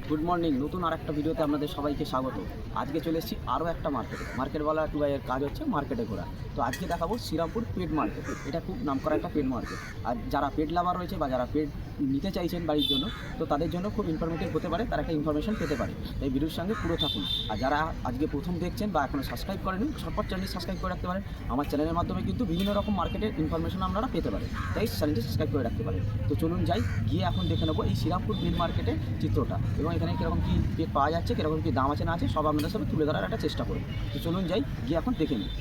Good morning. নতুন আর একটা ভিডিওতে আপনাদের সবাইকে স্বাগত। আজকে চলে এসেছি আরও একটা মার্কেটওয়ালা টু ভাইয়ের কাজ হচ্ছে মার্কেটে ঘোরা। তো আজকে দেখাবো শ্রীরামপুর পেট মার্কেট। এটা খুব নামকরা একটা পেট মার্কেট। আর যারা পেট লাভার রয়েছে বা যারা পেট নিতে চাইছেন বাড়ির জন্য, তো তাদের জন্য খুব ইনফরমেটিভ হতে পারে, তারা একটা ইনফরমেশন পেতে পারে। তাই ভিডিওর সঙ্গে পুরো থাকুন। আর যারা আজকে প্রথম দেখছেন বা এখনও সাবস্ক্রাইব করেনি, ঝটপট চ্যানেল সাবস্ক্রাইব করে রাখতে পারেন। আমার চ্যানেলের মাধ্যমে কিন্তু বিভিন্ন রকম মার্কেটের ইনফরমেশন আপনারা পেতে পারেন, তাই চ্যানেলটি সাবস্ক্রাইব করে রাখতে পারেন। তো চলুন যাই, গিয়ে এখন দেখে নেবো এই শ্রীরামপুর পেট মার্কেটের চিত্রটা, এবং এখানে কীরকম কী পেট পাওয়া যাচ্ছে, কীরকম কী দাম আছে না আছে, সব আপনাদের সাথে তুলে ধরার একটা চেষ্টা করব। তো চলুন যাই, গিয়ে এখন দেখে নিই।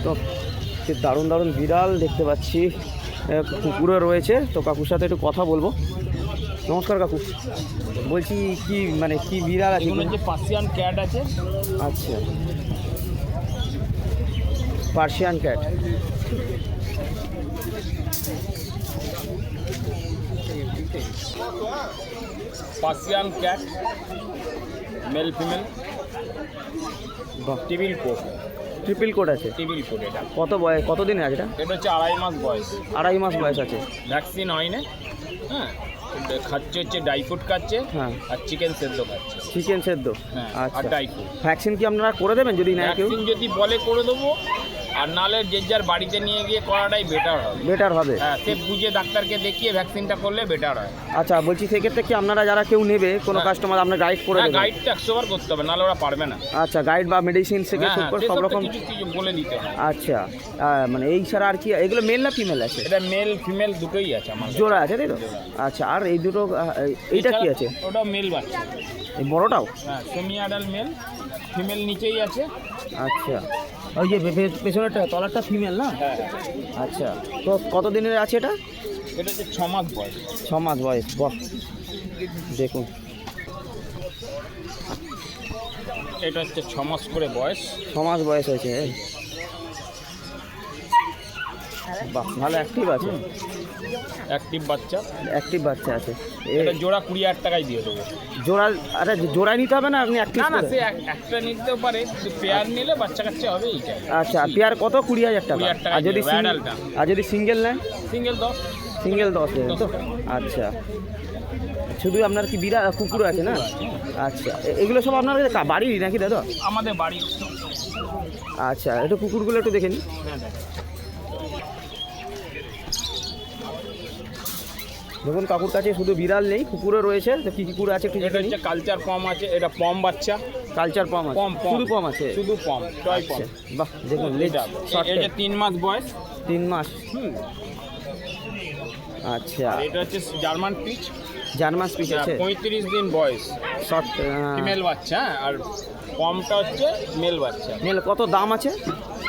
তো দারুণ দারুণ বিড়াল দেখতে পাচ্ছি, কুকুরও রয়েছে। তো কাকুর সাথে একটু কথা বলবো। নমস্কার কাকু, বলছি কি মানে কি বিড়াল আছে? যে পার্সিয়ান ক্যাট আছে। আচ্ছা, Persian cat. Persian cat male female, table coat. Triple coat আছে? Table coat. এটা কত বয়স, কতদিন আছে এটা? এটা হচ্ছে 2.5 মাস বয়স। 2.5 মাস বয়স আছে। ভ্যাকসিন হয় না। হ্যাঁ, খাচ্ছে হচ্ছে ড্রাই ফ্রুট খাচ্ছে। হ্যাঁ, আর চিকেন সেদ্ধ খাচ্ছে। চিকেন সেদ্ধ। হ্যাঁ, আর আচ্ছা, ড্রাই ফ্রুট। ভ্যাকসিন কি আপনারা করে দেবেন যদি নেয় কেউ? ভ্যাকসিন যদি বলে করে দেবো, আর নালে যে যার বাড়িতে নিয়ে গিয়ে করাটাই বেটার হবে। বেটার হবে? হ্যাঁ, সে বুঝে ডাক্তারকে দেখিয়ে ভ্যাকসিনটা করলে বেটার হয়। আচ্ছা, বলছি সেক্ষেত্রে কি আপনারা যারা কেউ নেবে, কোনো কাস্টমার, আপনার গাইড করে দেবেন? গাইডটা 100 বার করতে হবে, নাহলে ওরা পারবে না। আচ্ছা, গাইড বা মেডিসিন থেকে সব রকম কিছু বলে দিতে হবে। আচ্ছা, মানে এই ছাড়া আর কি? এগুলো মেল না ফিমেল আছে? এটা মেল ফিমেল দুটোই আছে আমার। জোড়া আছে তাই তো? আচ্ছা, আর এই দুটো, এইটা কি আছে? ওটা মেল বাচ্চা। এই বড়টাও? হ্যাঁ, সেমি অ্যাডাল্ট মেল, ফিমেল নিচেই আছে। আচ্ছা, ওই যে পেছনেরটা তলারটা ফিমেল না? হ্যাঁ। আচ্ছা, তো কত দিনের আছে এটা? এটা হচ্ছে 6 মাস বয়স। 6 মাস বয়স। বাহ, দেখুন, এটা হচ্ছে 6 মাস করে বয়স। 6 মাস বয়স হয়েছে। বাহ, ভালো অ্যাক্টিভ আছে। অ্যাক্টিভ বাচ্চা। অ্যাক্টিভ বাচ্চা আছে। এটা জোড়া 20,000 টাকায় দিয়ে দেবো। জোড়া? আরে জোড়ায় নিতে হবে না, আপনি অ্যাক্টিভ? না, সে একটা নিতেও পারে, পেয়ার নিলে বাচ্চা কাচ্চা হবে এইটা। আচ্ছা, পেয়ার কত? 20,000 টাকা। আর যদি সিঙ্গেল নেন? সিঙ্গেল 10। সিঙ্গেল 10 তো? আচ্ছা, শুধু আপনার কি বিড়াল কুকুর আছে না? আচ্ছা, এগুলো সব আপনার বাড়ির নাকি দাদা? আমাদের বাড়ি। আচ্ছা, একটু কুকুরগুলো একটু দেখে নিন। দেখুন, কাকুর কাছে শুধু বিড়াল নেই, কুকুরও রয়েছে। তো কী কুকুর আছে একটু এটা দেখে নিন। হচ্ছে কালচার পম আছে। এটা পম বাচ্চা। কালচার পম আছে? শুধু পম আছে? শুধু পম, টয় পম। বাহ, দেখুন, লেজ শর্ট। এটা 3 মাস বয়স। 3 মাস। আচ্ছা, এটা হচ্ছে জার্মান পিচ। জার্মান পিচ আছে? 35 দিন বয়স। শর্ট ফিমেল বাচ্চা। আর পমটা হচ্ছে মেল বাচ্চা। মেল। কত দাম আছে?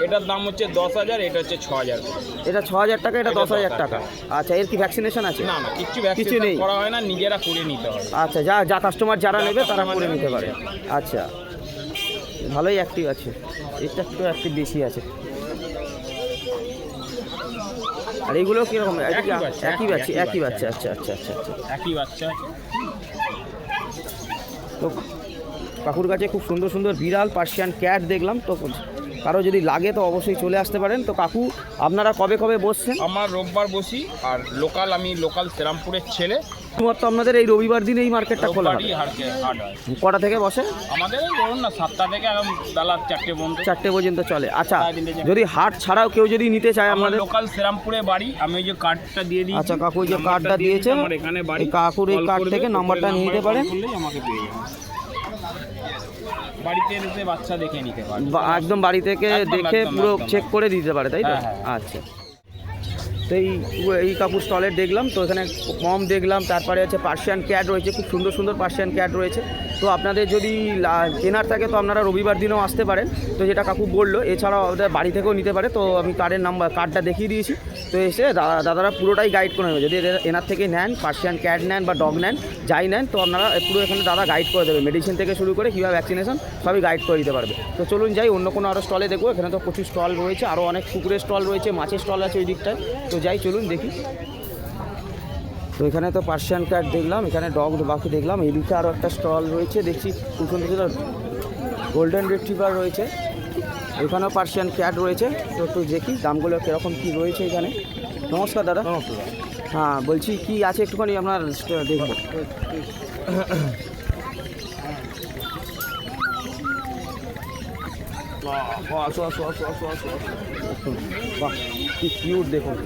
এটার দাম হচ্ছে 10,000, এটা হচ্ছে 6,000। এটা 6,000 টাকা, এটা 10,000 টাকা। আচ্ছা, এর কি ভ্যাকসিনেশন আছে? না, কিছু নেই, করা হয় না, নিজেরা করে নিতে হয়। আচ্ছা, যা কাস্টমার যারা নেবে তারা করে নিতে পারে। আচ্ছা, ভালোই অ্যাক্টিভ আছে। এটা একটু অ্যাক্টিভ বেশি আছে। আর এইগুলো কীরকম? একই বাচ্চা। আচ্ছা। একই বাচ্চা। তো কাকুর কাছে খুব সুন্দর সুন্দর বিড়াল, পার্সিয়ান ক্যাট দেখলাম। তো কারো যদি লাগে তো অবশ্যই চলে আসতে পারেন। তো কাকু, আপনারা কবে বসছেন? আমার রোববার বসি। আর আমি লোকাল শ্রীরামপুরের ছেলে। শুধুমাত্র আপনাদের এই রবিবার দিন এই মার্কেটটা খোলা হয়? কটা থেকে বসে? আমাদের ধরুন না, 7টা থেকে বেলা 4টে পর্যন্ত। 4টে পর্যন্ত চলে। আচ্ছা, যদি হাট ছাড়াও কেউ যদি নিতে চায়, আমাদের লোকাল শ্রীরামপুরে বাড়ি। আমি ওই যে কার্ডটা দিয়ে দিই। আচ্ছা, কাকু যে কার্ডটা দিয়েছে, এখানে বাড়ি। কাকুর এই কার্ড থেকে নাম্বারটা নিয়ে নিতে পারেন। আমাকে পেয়ে যাবেন। বাড়িতে এসে বাচ্চা দেখে নিতে পারে। একদম বাড়ি থেকে দেখে পুরো চেক করে দিতে পারে, তাই তো? আচ্ছা, তো এই কাকুর স্টলের দেখলাম। তো এখানে পম দেখলাম, তারপরে হচ্ছে পার্সিয়ান ক্যাট রয়েছে, খুব সুন্দর সুন্দর পার্সিয়ান ক্যাট রয়েছে। তো আপনাদের যদি কেনার থাকে তো আপনারা রবিবার দিনেও আসতে পারেন। তো যেটা কাকু বললো, এছাড়াও ওদের বাড়ি থেকেও নিতে পারে। তো আমি কার্ডটা দেখিয়ে দিয়েছি। তো এসে দাদারা পুরোটাই গাইড করে নেবে। যদি এনার থেকে নেন, পার্সিয়ান ক্যাট নেন বা ডগ নেন, যাই নেন, তো আপনারা পুরো এখানে দাদা গাইড করে দেবে। মেডিসিন থেকে শুরু করে কীভাবে ভ্যাকসিনেশন সবই গাইড করে দিতে পারবে। তো চলুন যাই, অন্য কোনো আরও স্টলে দেখবো। এখানে তো প্রচুর স্টল রয়েছে, আরও অনেক কুকুরের স্টল রয়েছে, মাছের স্টল আছে ওই দিকটায়। তো যাই, চলুন দেখি। তো এখানে তো পার্সিয়ান ক্যাট দেখলাম, এখানে ডগ বাকি দেখলাম। এই দিকে আরও একটা স্টল রয়েছে, দেখছি খুব সুন্দর গোল্ডেন রিট্রিভার রয়েছে। এখানেও পার্সিয়ান ক্যাট রয়েছে, তো একটু দেখি দামগুলো কীরকম কী রয়েছে এখানে। নমস্কার দাদা। হ্যাঁ, বলছি কি আছে একটুখানি আপনার দেখবো। বাহ, কি কিউট দেখুন।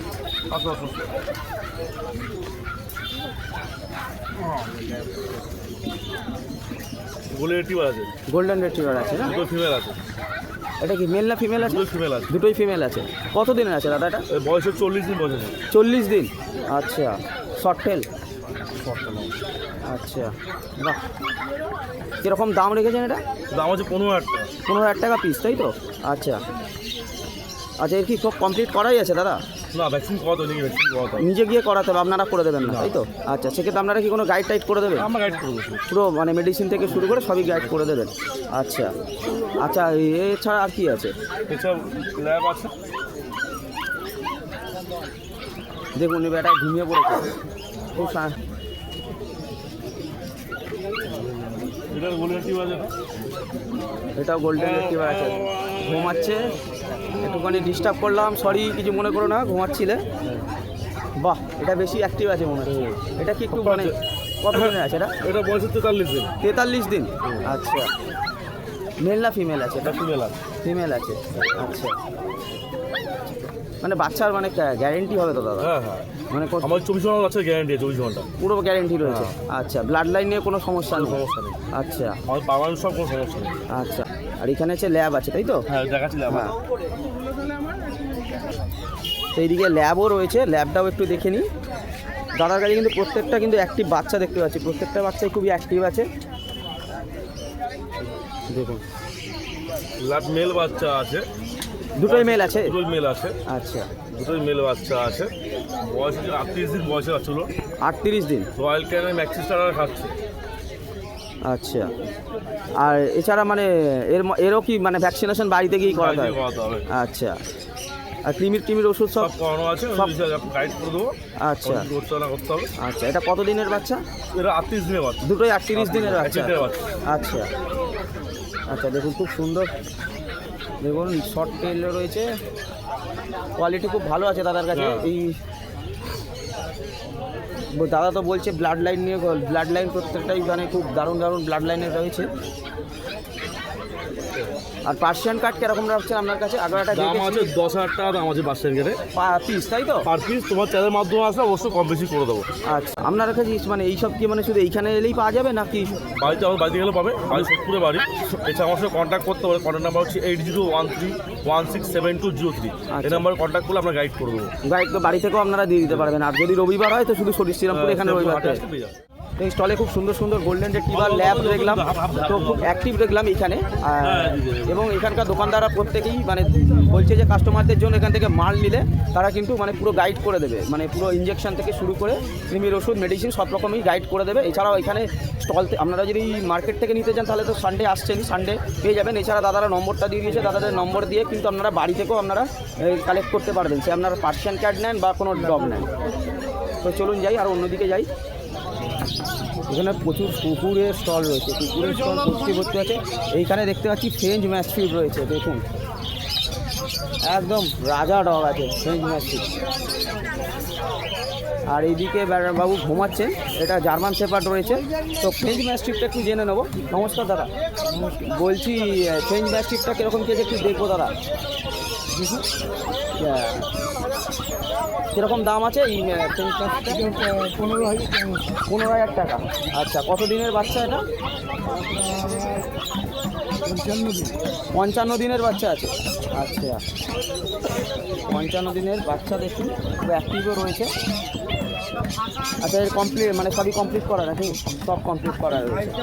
গোল্ডেন রিট্রিভার আছে, গোল্ডেন রিট্রিভার আছে না? দুটো ফিমেল আছে। এটা কি মেল না ফিমেল আছে? দুটো ফিমেল আছে। দুটোই ফিমেল আছে। কত দিনের আছে দাদা এটা? বয়সে 40 দিন বয়স আছে। 40 দিন। আচ্ছা, শর্ট টেল। আচ্ছা, বাহ, কীরকম দাম রেখেছেন এটা? দাম আছে 15,000 টাকা। 15,000 টাকা পিস, তাই তো? আচ্ছা আচ্ছা, এর কি সব কমপ্লিট করাই আছে দাদা? না, ভ্যাকসিন করাতে নাকি, ভ্যাকসিন করাতে হবে। নিজে গিয়ে করাতে হবে, আপনারা করে দেবেন না, তাই তো? আচ্ছা, সেক্ষেত্রে আপনারা কি কোনো গাইড টাইড করে দেবেন? আমরা গাইড করবো। পুরো মানে মেডিসিন থেকে শুরু করে সবই গাইড করে দেবেন। আচ্ছা আচ্ছা, এছাড়া আর কি আছে? এসব ল্যাব আছে। দেখুন বেটা ঘুমিয়ে পড়েছে খুব এটা গোল্ডেন রিট্রিভার আছে। এটাও গোল্ডেন রিট্রিভার আছে, ঘুমাচ্ছে। একটুখানি ডিস্টার্ব করলাম, সরি, কিছু মনে করো না, ঘুমাচ্ছিলে। বাহ, এটা বেশি অ্যাক্টিভ আছে মনে হচ্ছে। এটা কি একটু মানে কত দিনের আছে এটা? এটা বয়সে 43 দিন। 43 দিন। আচ্ছা, মেল না ফিমেল আছে? এটা ফিমেল আছে। ফিমেল আছে। আচ্ছা, মানে বাচ্চার মানে গ্যারেন্টি হবে তো দাদা? হ্যাঁ হ্যাঁ, মানে আমার 24 ঘন্টা আছে গ্যারেন্টি, 24 ঘন্টা পুরো গ্যারেন্টি রয়েছে। আচ্ছা, ব্লাড লাইন নিয়ে কোনো সমস্যা নেই? সমস্যা নেই। আচ্ছা আমার পাওয়ার সব কোনো সমস্যা নেই। আচ্ছা, আর এখানে হচ্ছে ল্যাব আছে, তাই তো? হ্যাঁ, দেখাচ্ছি ল্যাব। হ্যাঁ, তো এইদিকে ল্যাবও রয়েছে, ল্যাবটাও একটু দেখে নিই। দাদার কাছে কিন্তু প্রত্যেকটা কিন্তু অ্যাক্টিভ বাচ্চা দেখতে পাচ্ছি, প্রত্যেকটা বাচ্চাই খুবই অ্যাক্টিভ আছে। দেখুন, ল্যাব মেল বাচ্চা আছে। দুটোই মেল আছে? দুটোই মেল আছে। আচ্ছা, দুটোই মেল বাচ্চা আছে। বয়স হচ্ছে 38 দিন বয়সে ছিল। 38 দিন। রয়্যাল ক্যানের ম্যাক্সি স্টার খাচ্ছে। আচ্ছা, আর এছাড়া মানে এরও কি মানে ভ্যাকসিনেশন বাড়িতে গিয়েই করাতে হয়? করাতে হবে। আচ্ছা, আর ক্রিমির ওষুধ সব সব করানো আছে, গাইড করে দেবো। আচ্ছা করতে না করতে হবে। আচ্ছা, এটা কত দিনের বাচ্চা? এটা 38 দিনের বাচ্চা। দুটোই 38 দিনের বাচ্চা। 38 দিনের বাচ্চা। আচ্ছা আচ্ছা, দেখুন খুব সুন্দর, দেখুন শর্ট টেল রয়েছে, কোয়ালিটি খুব ভালো আছে দাদার কাছে। এই দাদা তো বলছে ব্লাড লাইন নিয়ে, ব্লাড লাইন প্রত্যেকটাই মানে খুব দারুণ দারুণ ব্লাড লাইনের রয়েছে। আর পার্সিয়ান কাট কিরকম রাখছেন আপনার কাছে? আগেরটা দাম আছে 10,000 টাকা দাম আছে বাচ্চার গেটে পিস, তাই তো? Per piece. তোমার চ্যানেলের মাধ্যমে আসলে অবশ্যই কম বেশি করে দেবো। আচ্ছা, আপনার কাছে মানে এইসব কি মানে শুধু এইখানে এলেই পাওয়া যাবে নাকি? বাড়িতে আমার বাড়িতে গেলে পাবে, বাড়ি সোদপুরে বাড়ি। এছাড়া আমার সাথে কন্ট্যাক্ট করতে পারে। কন্ট্যাক্ট নাম্বার হচ্ছে 8013167203। এই নাম্বারে কন্ট্যাক্ট করলে আমরা গাইড করে দেবো। গাইড তো বাড়ি থেকেও আপনারা দিয়ে দিতে পারবেন। আর যদি রবিবার হয় তো শুধু শ্রীরামপুর এখানে রবিবার। এই স্টলে খুব সুন্দর সুন্দর গোল্ডেন রিট্রিভার ল্যাব দেখলাম, তো খুব অ্যাক্টিভ দেখলাম এখানে। এবং এখানকার দোকানদাররা প্রত্যেকেই মানে বলছে যে কাস্টমারদের জন্য এখান থেকে মাল নিলে তারা কিন্তু মানে পুরো গাইড করে দেবে, মানে পুরো ইঞ্জেকশন থেকে শুরু করে ক্রিমির ওষুধ, মেডিসিন সব রকমই গাইড করে দেবে। এছাড়াও এখানে স্টল আপনারা যদি মার্কেট থেকে নিতে চান তাহলে তো সানডে আসছেনই, সানডে পেয়ে যাবেন। এছাড়া দাদারা নম্বরটা দিয়ে দিয়েছে, দাদাদের নম্বর দিয়ে কিন্তু আপনারা বাড়ি থেকেও আপনারা কালেক্ট করতে পারবেন, সে আপনারা পার্সিয়ান ক্যাট নেন বা কোনো ডগ নেন। তো চলুন যাই, আর অন্যদিকে যাই। এখানে প্রচুর কুকুরের স্টল রয়েছে, কুকুরের স্টল ভর্তি ভর্তি আছে। এইখানে দেখতে পাচ্ছি ফ্রেঞ্চ ম্যাস্টিফ রয়েছে, দেখুন একদম রাজা ডগ আছে ফ্রেঞ্চ ম্যাস্টিফ। আর এইদিকে বাবু ঘুমাচ্ছেন, এটা জার্মান শেপার্ড রয়েছে। তো ফ্রেঞ্চ ম্যাস্টিফটা একটু জেনে নেবো। নমস্কার দাদা, বলছি ফ্রেঞ্চ ম্যাস্টিফটা কীরকম কেজি একটু দেখবো দাদা। কীরকম দাম আছে এই ফ্রেঞ্চ ম্যাস্টিফটা? 15,000 টাকা। আচ্ছা, কত দিনের বাচ্চা এটা? 55 দিনের বাচ্চা আছে। আচ্ছা, 55 দিনের বাচ্চা, দেখুন খুব অ্যাক্টিভও রয়েছে। আচ্ছা, এর কমপ্লিট মানে সবই কমপ্লিট করা নাকি? সব কমপ্লিট করা রয়েছে।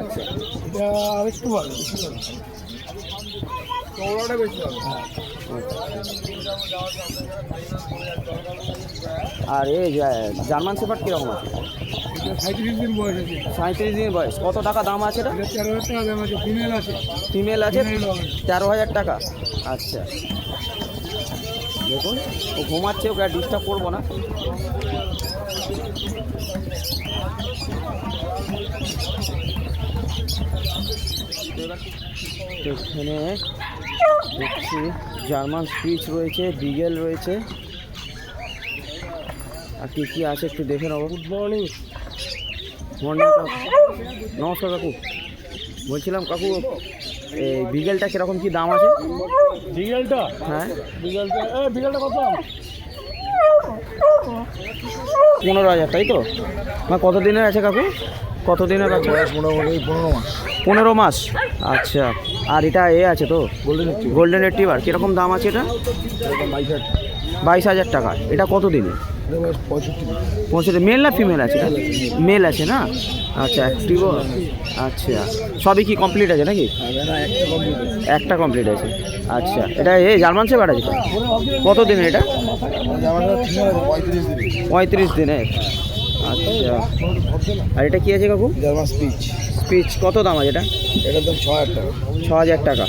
আচ্ছা, একটু ভালো বেশি হবে। আর এই জার্মান শেপার্ড কীরকম আছে? 37 দিন বয়স আছে। 37 দিন বয়স। কত টাকা দাম আছে এটা? 13,000 টাকা দাম আছে। ফিমেল আছে। ফিমেল আছে 13,000 টাকা। আচ্ছা, দেখুন ও ঘুমাচ্ছে, ওকে আর ডিস্টার্ব করবো না। এখানে দেখছি জার্মান স্পিচ রয়েছে, বিগেল রয়েছে, আর কি কি আছে একটু দেখে নেবো। Good morning. মর্নিং কাকু, নমস্কার কাকু। বলছিলাম কাকু এই বিগেলটা কীরকম কি দাম আছে? বিকেলটা হ্যাঁ, বিকেলটা কত? 15,000, তাই তো? মানে কত দিনের আছে কাকু, কত দিনের আছে? মোটামুটি 15 মাস। 15 মাস। আচ্ছা, আর এটা আছে তো গোল্ডেন রিট্রিভার, কীরকম দাম আছে এটা? 22,000 টাকা। এটা কত দিনে? 65। মেল না ফিমেল আছে? মেল আছে না? আচ্ছা, অ্যাক্টিভও। আচ্ছা, সবই কি কমপ্লিট আছে নাকি? একটা কমপ্লিট আছে। আচ্ছা, এটা জার্মান শেপার্ড আছে? কত দিনে এটা? 35 দিনে। আচ্ছা, আর এটা কি আছে কাকু? German speech. স্পিচ কত দাম আছে এটা? এটার দাম 6,000 টাকা। 6,000 টাকা।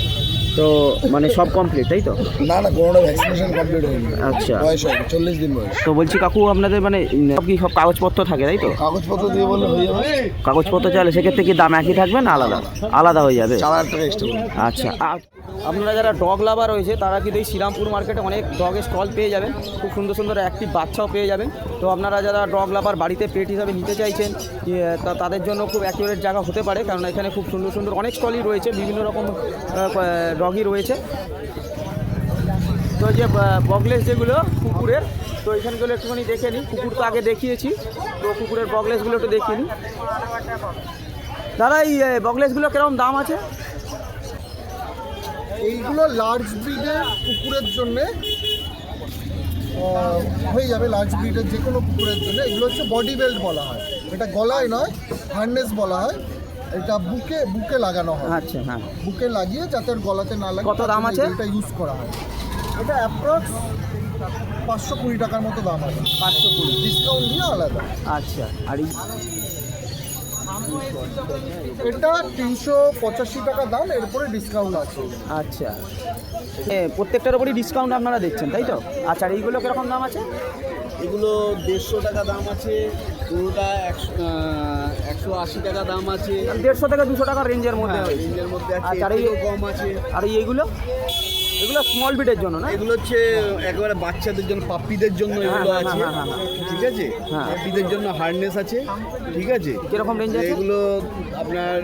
তো মানে সব কমপ্লিট, তাই তো? না না, কোনোটা ভ্যাকসিনেশন কমপ্লিট হয়নি। আচ্ছা, বয়স হবে 40 দিন বয়স। তো বলছি কাকু আপনাদের মানে সব কি সব কাগজপত্র থাকে, তাই তো? কাগজপত্র দিয়ে বললে হয়ে যাবে। কাগজপত্র চাইলে সেক্ষেত্রে কি দাম একই থাকবে না আলাদা আলাদা হয়ে যাবে? 4,000 টাকা এক্সট্রা। আচ্ছা, আর আপনারা যারা ডগ লাভার রয়েছে তারা কিন্তু এই শ্রীরামপুর মার্কেটে অনেক ডগের স্টল পেয়ে যাবেন, খুব সুন্দর সুন্দর অ্যাক্টিভ বাচ্চাও পেয়ে যাবেন। তো আপনারা যারা ডগ লাভার বাড়িতে পেট হিসাবে নিতে চাইছেন তাদের জন্য খুব অ্যাকুরেট জায়গা হতে পারে, কারণ এখানে খুব সুন্দর সুন্দর অনেক স্টলই রয়েছে, বিভিন্ন রকম ডগই রয়েছে। তো যে বগলেস যেগুলো কুকুরের, তো এখানগুলো একটুখানি দেখে নিই। কুকুর তো আগে দেখিয়েছি, তো কুকুরের বগলেসগুলো একটু দেখিয়ে নিই। দাদা এই বগলেসগুলো কীরকম দাম আছে? এইগুলো লার্জ ব্রিডের কুকুরের জন্যে হয়ে যাবে, লার্জ ব্রিডের যে কোনো কুকুরের জন্য। এগুলো হচ্ছে বডি বেল্ট বলা হয়, এটা গলায় নয়, হার্নেস বলা হয়। এটা বুকে লাগানো হয়। আচ্ছা, হ্যাঁ, বুকে লাগিয়ে যাতে ওর গলাতে না লাগে। কত দাম আছে? এটা ইউজ করা হয়। এটা অ্যাপ্রক্স 520 টাকার মতো দাম আছে। 520 ডিসকাউন্ট দিয়ে আলাদা। আচ্ছা, আর এটা 385 টাকা দাম, এরপরে ডিসকাউন্ট আছে। আচ্ছা, প্রত্যেকটার উপরই ডিসকাউন্ট আপনারা দিচ্ছেন, তাই তো? আচ্ছা, আর এইগুলো কীরকম দাম আছে? এগুলো 150 টাকা দাম আছে, পুরোটা 180 টাকা দাম আছে। 150 থেকে 200 টাকার রেঞ্জের মধ্যে হয়েছে। রেঞ্জের মধ্যে আছে, আচ্ছা, আর এর থেকেও কম আছে। আর এইগুলো এগুলো স্মল বিটের জন্য না? এগুলো হচ্ছে একেবারে বাচ্চাদের জন্য, পাপ্পিদের জন্য এগুলো আছে। ঠিক আছে, হ্যাঁ। পাপ্পিদের জন্য হার্নেস আছে। ঠিক আছে, কিরকম রেঞ্জ আছে? এগুলো আপনার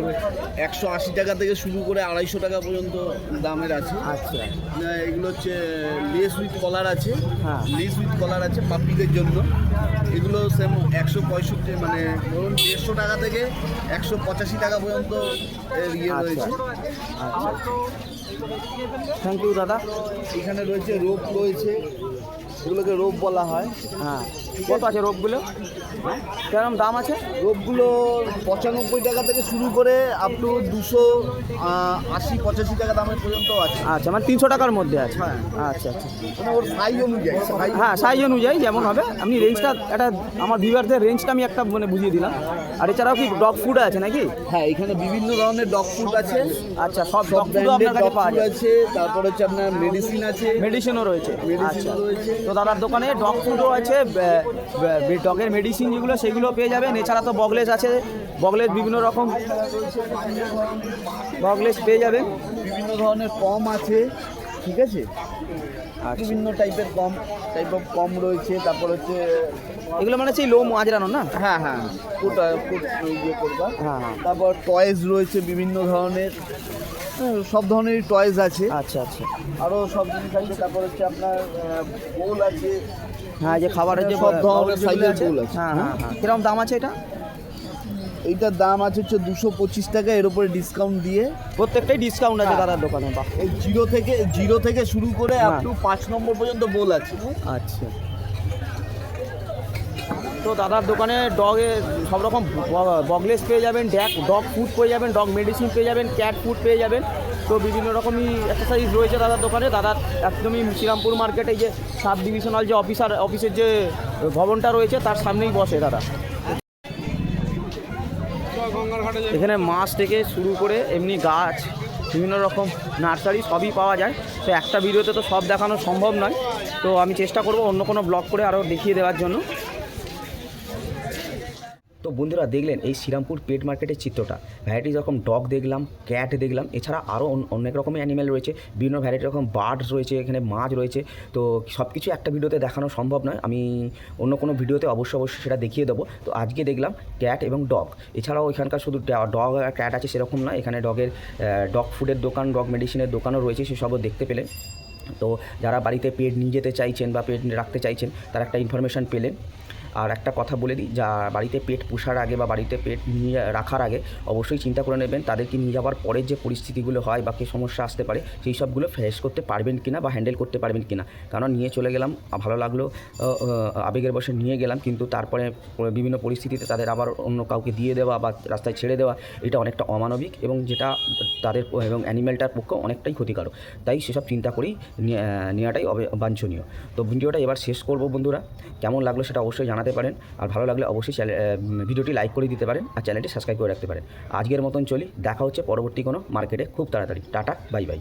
180 টাকা থেকে শুরু করে 250 টাকা পর্যন্ত দামের আছে। আচ্ছা, এগুলো হচ্ছে লেস উইথ কলার আছে। হ্যাঁ। লেস উইথ কলার আছে পাপ্পিদের জন্য। এগুলো সেম 165, মানে ধরুন 150 টাকা থেকে 185 টাকা পর্যন্ত এর ইয়ে রয়েছে। আচ্ছা, থ্যাংক ইউ দাদা। এখানে রয়েছে রোপ রয়েছে, এগুলোকে রোপ বলা হয়। হ্যাঁ, কত আছে রোপগুলো? কেরম দাম আছে? রোপগুলো 95 টাকা থেকে শুরু করে আপ টু 280-85 টাকা দামের পর্যন্ত আছে। আচ্ছা, মানে 300 টাকার মধ্যে আছে। হ্যাঁ। আচ্ছা আচ্ছা, মানে ওর সাইজ অনুযায়ী হ্যাঁ, সাইজ অনুযায়ী যেমন হবে। আপনি রেঞ্জটা একটা আমার ভিউয়ারদের রেঞ্জটা আমি একটা মানে বুঝিয়ে দিলাম। আর এছাড়াও কি ডগ ফুড আছে নাকি? হ্যাঁ, এখানে বিভিন্ন ধরনের ডগ ফুড আছে। আচ্ছা, সব সব ডগ ফুডও ব্র্যান্ডের আপনার কাছে ডগ পাওয়া ফুড যায়? আছে, তারপর হচ্ছে আপনার মেডিসিন আছে। মেডিসিনও রয়েছে। আচ্ছা, রয়েছে। তো দাদার দোকানে ডগ ফুডও আছে, ডগের মেডিসিন যেগুলো সেগুলো পেয়ে যাবেন। এছাড়া তো বগলেস আছে, বগলেস বিভিন্ন রকম বগলেস পেয়ে যাবেন। বিভিন্ন ধরনের কম আছে। ঠিক আছে, আচ্ছা, বিভিন্ন টাইপের কম রয়েছে। তারপর হচ্ছে এগুলো মানে সেই লোম আজরানো না? হ্যাঁ হ্যাঁ, ফুট ইয়ে করবা। হ্যাঁ হ্যাঁ, তারপর টয়েস রয়েছে বিভিন্ন ধরনের, সব ধরনেরই টয়েস আছে। আচ্ছা আচ্ছা, আরও সব জিনিস আছে। তারপর হচ্ছে আপনার বোল আছে। হ্যাঁ, যে খাবারের যে সব ধরনের যেগুলো সাইজের আছে। বোল আছে। হ্যাঁ হ্যাঁ হ্যাঁ, কিরকম দাম আছে এটা? এইটার দাম আছে হচ্ছে 225 টাকা, এর উপরে ডিসকাউন্ট দিয়ে। প্রত্যেকটাই ডিসকাউন্ট আছে দাদার দোকানে। বাহ, এই জিরো থেকে শুরু করে আপ টু 5 নম্বর পর্যন্ত বোল আছে। আচ্ছা, তো দাদার দোকানে ডগের সব রকম বগলেস পেয়ে যাবেন, ডগ ফুড পেয়ে যাবেন, ডগ মেডিসিন পেয়ে যাবেন, ক্যাট ফুড পেয়ে যাবেন। তো বিভিন্ন রকমই এক্সারসাইজ রয়েছে দাদার দোকানে। দাদার একদমই শ্রীরামপুর মার্কেটে যে সাব ডিভিশনাল যে অফিসের যে ভবনটা রয়েছে তার সামনেই বসে দাদা। এখানে মাছ থেকে শুরু করে এমনি গাছ, বিভিন্ন রকম নার্সারি সবই পাওয়া যায়। তো একটা ভিডিওতে তো সব দেখানো সম্ভব নয়, তো আমি চেষ্টা করব অন্য কোনো ব্লগ করে আরও দেখিয়ে দেওয়ার জন্য। তো বন্ধুরা দেখলেন এই শ্রীরামপুর পেট মার্কেটের চিত্রটা। ভ্যারাইটিস রকম ডগ দেখলাম, ক্যাট দেখলাম, এছাড়া আরও অনেক রকমের অ্যানিম্যাল রয়েছে, বিভিন্ন ভ্যারাইটি রকম বার্ডস রয়েছে, এখানে মাছ রয়েছে। তো সব কিছু একটা ভিডিওতে দেখানো সম্ভব নয়, আমি অন্য কোনো ভিডিওতে অবশ্যই সেটা দেখিয়ে দেবো। তো আজকে দেখলাম ক্যাট এবং ডগ, এছাড়াও এখানকার শুধু ডগ আর ক্যাট আছে সেরকম নয়, এখানে ডগ ফুডের দোকান, ডগ মেডিসিনের দোকানও রয়েছে, সেসবও দেখতে পেলেন। তো যারা বাড়িতে পেট নিয়ে যেতে চাইছেন বা পেট রাখতে চাইছেন তারা একটা ইনফরমেশান পেলেন। আর একটা কথা বলে দিই, যা বাড়িতে পেট পোষার আগে বা বাড়িতে পেট নিয়ে রাখার আগে অবশ্যই চিন্তা করে নেবেন তাদেরকে নিয়ে যাওয়ার পরের যে পরিস্থিতিগুলো হয় বা কী সমস্যা আসতে পারে সেই সবগুলো ফেস করতে পারবেন কিনা বা হ্যান্ডেল করতে পারবেন কিনা। কারণ নিয়ে চলে গেলাম, ভালো লাগলো, আবেগের বশে নিয়ে গেলাম, কিন্তু তারপরে বিভিন্ন পরিস্থিতিতে তাদের আবার অন্য কাউকে দিয়ে দেওয়া বা রাস্তায় ছেড়ে দেওয়া এটা অনেকটা অমানবিক এবং যেটা তাদের এবং অ্যানিম্যালটার পক্ষে অনেকটাই ক্ষতিকারক। তাই সেসব চিন্তা করেই নেওয়াটাই বাঞ্ছনীয়। তো ভিডিওটা এবার শেষ করব বন্ধুরা, কেমন লাগলো সেটা অবশ্যই জানাতে পারেন, আর ভালো লাগলে অবশ্যই ভিডিওটি লাইক করে দিতে পারেন আর চ্যানেলটি সাবস্ক্রাইব করে রাখতে পারেন। আজকের মতন চলি, দেখা হচ্ছে পরবর্তী কোনো মার্কেটে খুব তাড়াতাড়ি। Tata, bye bye.